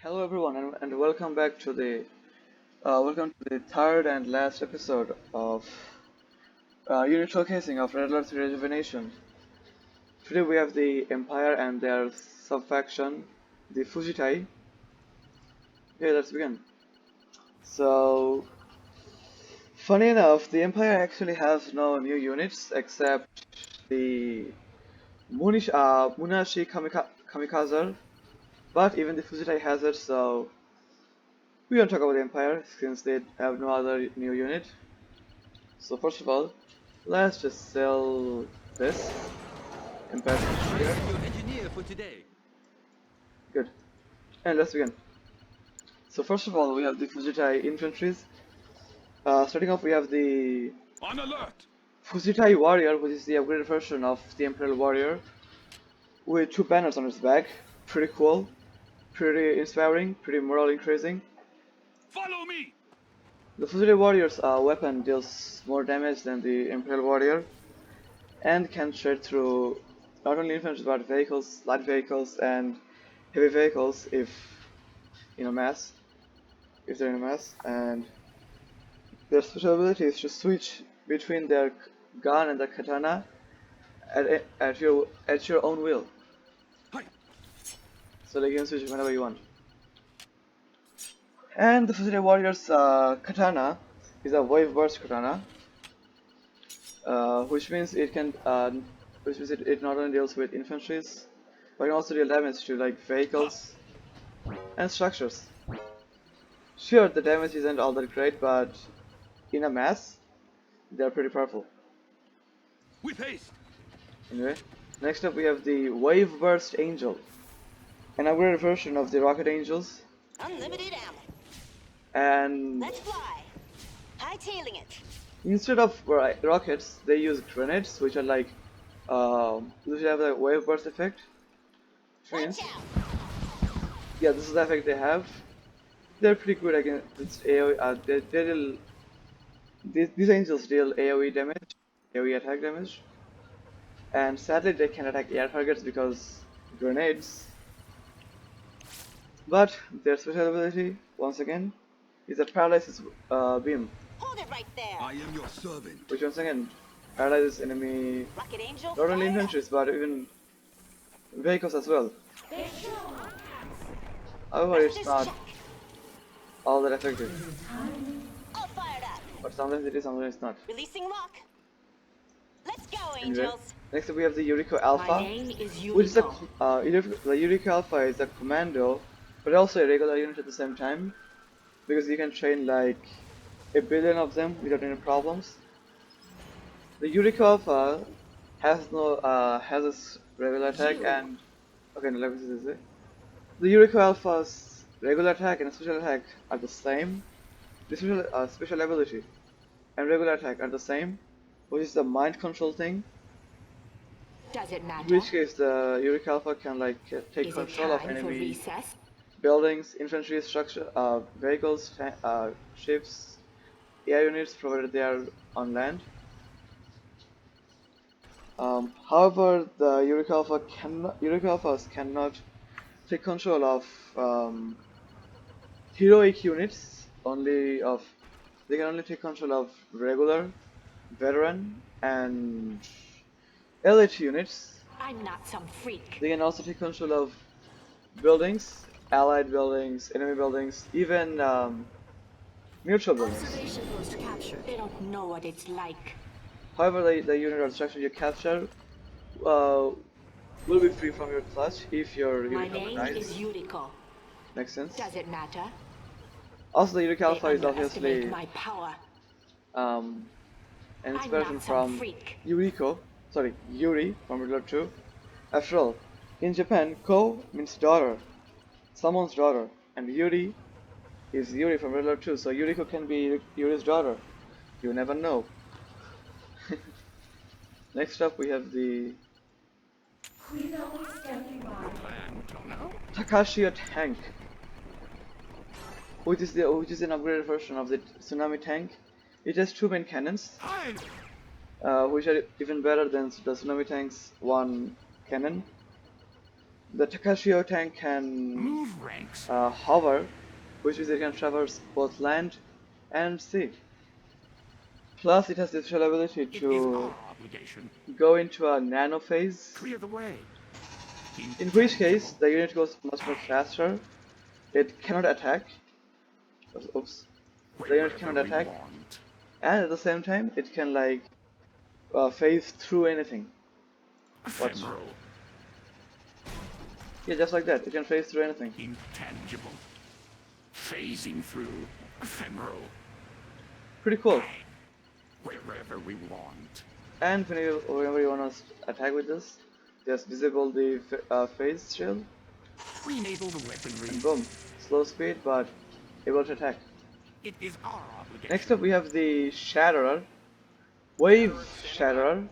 Hello everyone and welcome back to the third and last episode of unit showcasing of Red Alert Rejuvenation. Today we have the Empire and their subfaction, the Fujitai. Okay, let's begin. So, funny enough, the Empire actually has no new units except the Munashi Kamikazer, but even the Fujitai has it, so we won't talk about the Empire since they have no other new unit. So first of all, let's just sell this Empire I here. am your engineer for today. Good. And let's begin. So first of all, we have the Fujitai infantries. Starting off, we have the On alert! Fujitai warrior, which is the upgraded version of the Imperial warrior, with two banners on its back. Pretty cool, pretty inspiring, pretty morale increasing. Follow me! The Fujitai warrior's weapon deals more damage than the Imperial warrior, and can shred through not only infantry but vehicles, light vehicles, and heavy vehicles in a mass, if they're in a mass. And their special ability is to switch between their gun and their katana at your own will. Hi. So they can switch whenever you want. And the Fujitai warrior's katana is a wave burst katana, which means it not only deals with infantries, but can also deal damage to like vehicles and structures. Sure, the damage isn't all that great, but in a mass, they're pretty powerful. With haste! Anyway, next up we have the Wave Burst Angel, an upgraded version of the Rocket Angels, Unlimited ammo. and Let's fly. Hightailing it. instead of rockets, they use grenades, which are like, which have a Wave Burst effect. Which means, Watch out. yeah, this is the effect they have. They're pretty good against AoE. These angels deal AoE damage, AoE attack damage, and sadly they can attack air targets because grenades. But their special ability, once again, is a paralysis beam, Hold it right there. I am your servant. which once again paralyzes enemy Rocket Angel. not only fire up. infantry but even vehicles as well. However, it's This not check. all that effective, All fired up. but sometimes it is, sometimes it's not. Releasing lock. Let's go, Anyway, angels. next up we have the Yuriko Alpha, My name is which is Yuriko. the Yuriko Alpha is a commando, but also a regular unit at the same time, because you can train like a billion of them without any problems. The Yuriko Alpha has its regular attack and okay, no, let me see this way. The Yuriko Alpha's regular attack and special attack are the same. The special ability and regular attack are the same, which is the mind control thing. Does it In matter? which case, the Yuriko Alpha can like take Is it control of time for enemy recess? buildings, infantry structure, vehicles, ships, air units, provided they are on land. However, the Yuriko Alphas cannot take control of heroic units. They can only take control of regular, veteran, and elite units. I'm not some freak. They can also take control of buildings, allied buildings, enemy buildings, even neutral buildings. Observation post captured. They don't know what it's like. However, the unit or structure you capture uh, will be free from your clutch if your My unit name dies. is Yuriko. Makes sense. Does it matter? Also, the Yuriko They Alpha is underestimate obviously my power. um, an I'm inspiration not some from freak. Yuri from Riddler 2. After all, in Japan, Ko means daughter, someone's daughter, and Yuri is Yuri from Riddler 2, so Yuriko can be Yuri's daughter. You never know. Next up, we have the Takashia tank, which is an upgraded version of the tsunami tank. It has two main cannons, Hi. which are even better than the tsunami tank's one cannon. The Takashio tank can Move ranks. hover, which means it can traverse both land and sea. Plus, it has the special ability It is to our obligation. go into a nano phase, Clear the way. in which case Intangible. the unit goes much more faster. It cannot attack. Oops. The unit Wherever cannot we attack, want. and at the same time, it can like phase through anything. Watch. Ephemeral. Yeah, just like that. It can phase through anything. Intangible. Phasing through. Ephemeral. Pretty cool. Wherever we want. And whenever you want to attack with this, just disable the phase shield, Re-enable the weaponry. and boom, slow speed but able to attack. It is our obligation. Next up we have the Shatterer, Wave Shatterer,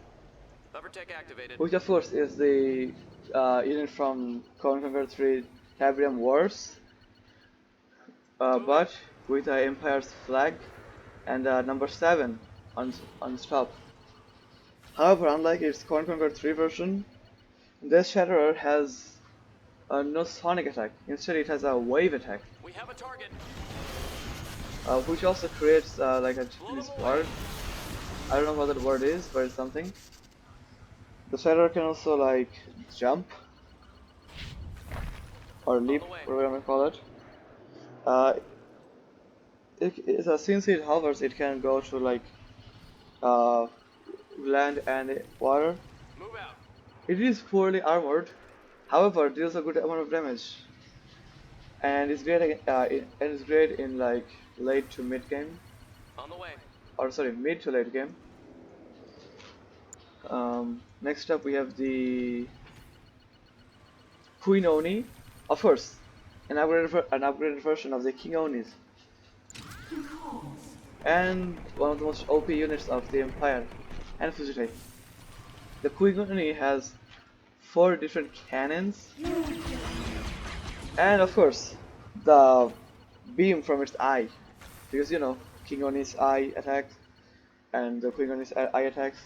Hovertech activated. which of course is the unit from Command Conquer 3 Tabrium Wars, but with Empire's flag and number 7 on top. However, unlike its Command Conquer 3 version, this Shatterer has no sonic attack. Instead, it has a wave attack, We have a target. which also creates like a Japanese word. I don't know what that word is, but it's something. The Shatterer can also like jump or leap, way. whatever you want to call it. Since it hovers, it can go to like uh, land and water. Move out. It is poorly armored, however, deals a good amount of damage, and it's great in like late to mid game, On the way. or sorry, mid to late game. Next up, we have the Queen Oni, of course, an upgraded version of the King Onis, and one of the most OP units of the Empire and Fujite. The Queen Oni has 4 different cannons, and of course, the beam from its eye, because you know King Oni's eye attacks and the Queen Oni's eye attacks.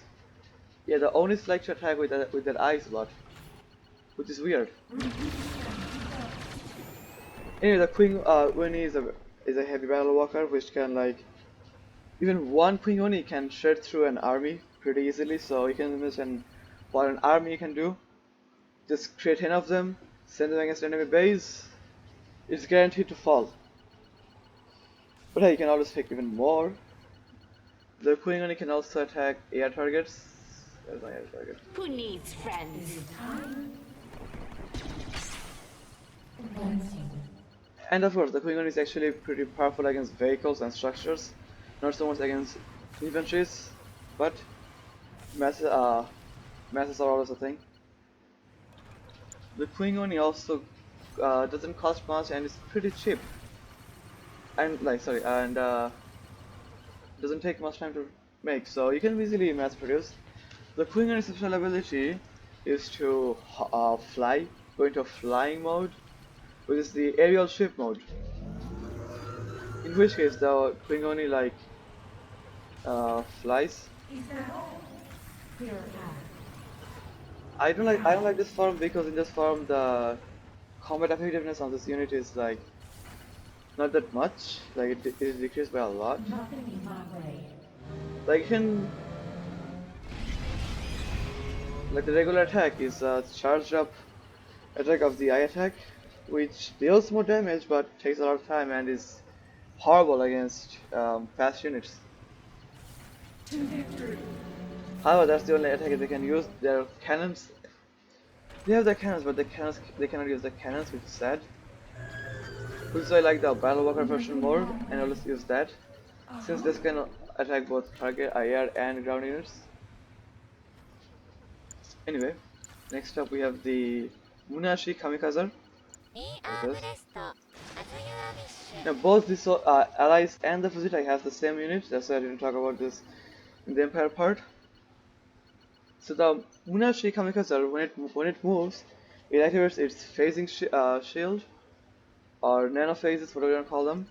Yeah, the Onis like to attack with their eyes a lot, which is weird. Anyway, the Queen Oni is a heavy battle walker which can like even one Queen Oni can shred through an army pretty easily. So you can imagine what an army can do. Just create 10 of them, send them against enemy base. It's guaranteed to fall. But hey, you can always pick even more. The Queen Oni can also attack air targets. There's my air target. Who needs friends? And of course, the Queen Oni is actually pretty powerful against vehicles and structures, not so much against inventories, but masses are always a thing. The Queen Oni also doesn't cost much and is pretty cheap, and doesn't take much time to make, so you can easily mass produce. The Queen Oni's special ability is to fly, go into flying mode, which is the aerial ship mode. In which case, the Queen Oni like flies. I don't like this form because in this form the combat effectiveness of this unit is like not that much. Like it is decreased by a lot. Like the regular attack is a charged up attack of the eye attack, which deals more damage but takes a lot of time and is horrible against fast units. However, that's the only attack they can use. Their cannons, they have the cannons, but they cannot use the cannons, which is sad. Which is why I like the Battle Walker version more, and always use that, since this can attack both target air and ground units. Anyway, next up we have the Munashi Kamikazer. Now both the allies and the Fujitai have the same unit, that's why I didn't talk about this in the Empire part. So the Munashi Kamikazer, when it moves, it activates its phasing shield, or nano phases, whatever you want to call them,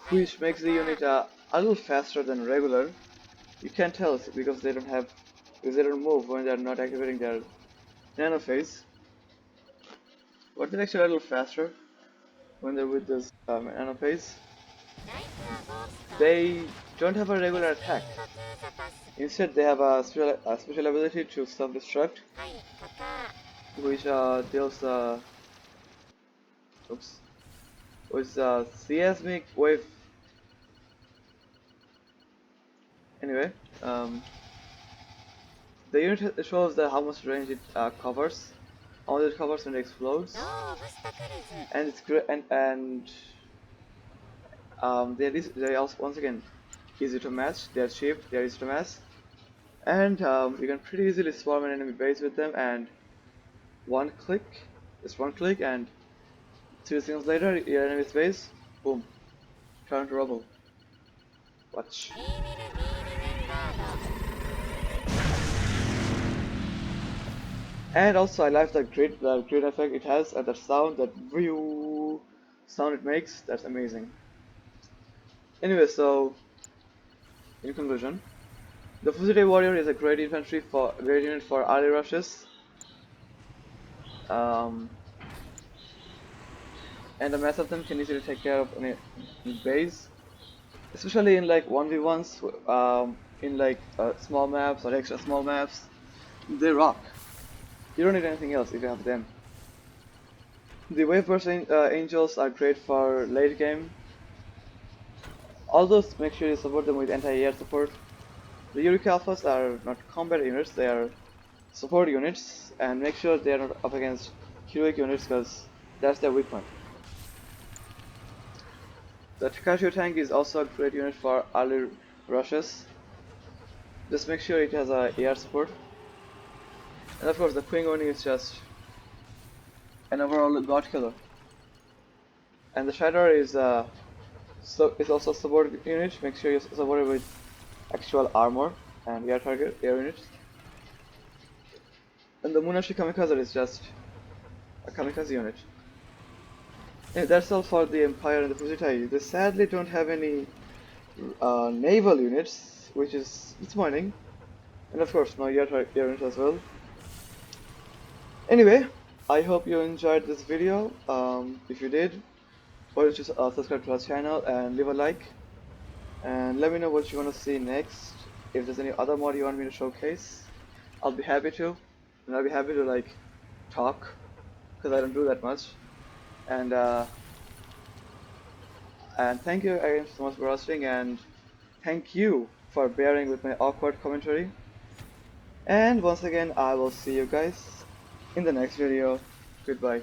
which makes the unit a little faster than regular. You can't tell because they don't move when they're not activating their nano phase. but they're actually a little faster when they're with this nanophase. They don't have a regular attack. Instead, they have a special ability to self-destruct, which deals oops, with seismic wave. Anyway, um, the unit shows that how much range it covers, how much it covers when it explodes, and it's great. And they also once again easy to match. They're cheap. They're easy to match, and you can pretty easily swarm an enemy base with them. And one click, just one click, and 3 seconds later, your enemy's base, boom, turn to rubble. Watch. And also, I like the grid effect it has, and that sound, that view sound it makes. That's amazing. Anyway, so in conclusion, the Fugitive Warrior is a great unit for early rushes. Um, and the mass of them can easily take care of in base, especially in like 1v1s, in like small maps or extra small maps. They rock. You don't need anything else if you have them. The Wave Burst Angels are great for late game. Although make sure you support them with anti-air support. The Eureka Alphas are not combat units, they are support units, and make sure they are not up against heroic units because that's their weak point. The Takashio tank is also a great unit for early rushes. Just make sure it has a air support. And of course the Queen Oni is just an overall god killer. And the Shadow is also a support unit. Make sure you support it with actual armor and air target air units. And the Munashi Kamikazer is just a kamikaze unit. Yeah, that's all for the Empire and the Fujitai. They sadly don't have any naval units, which is disappointing. And of course, no air units as well. Anyway, I hope you enjoyed this video. If you did, why don't you subscribe to our channel and leave a like. And let me know what you want to see next. If there's any other mod you want me to showcase, I'll be happy to. And I'll be happy to like talk, because I don't do that much. And thank you again so much for watching, and thank you for bearing with my awkward commentary. And once again, I will see you guys in the next video. Goodbye.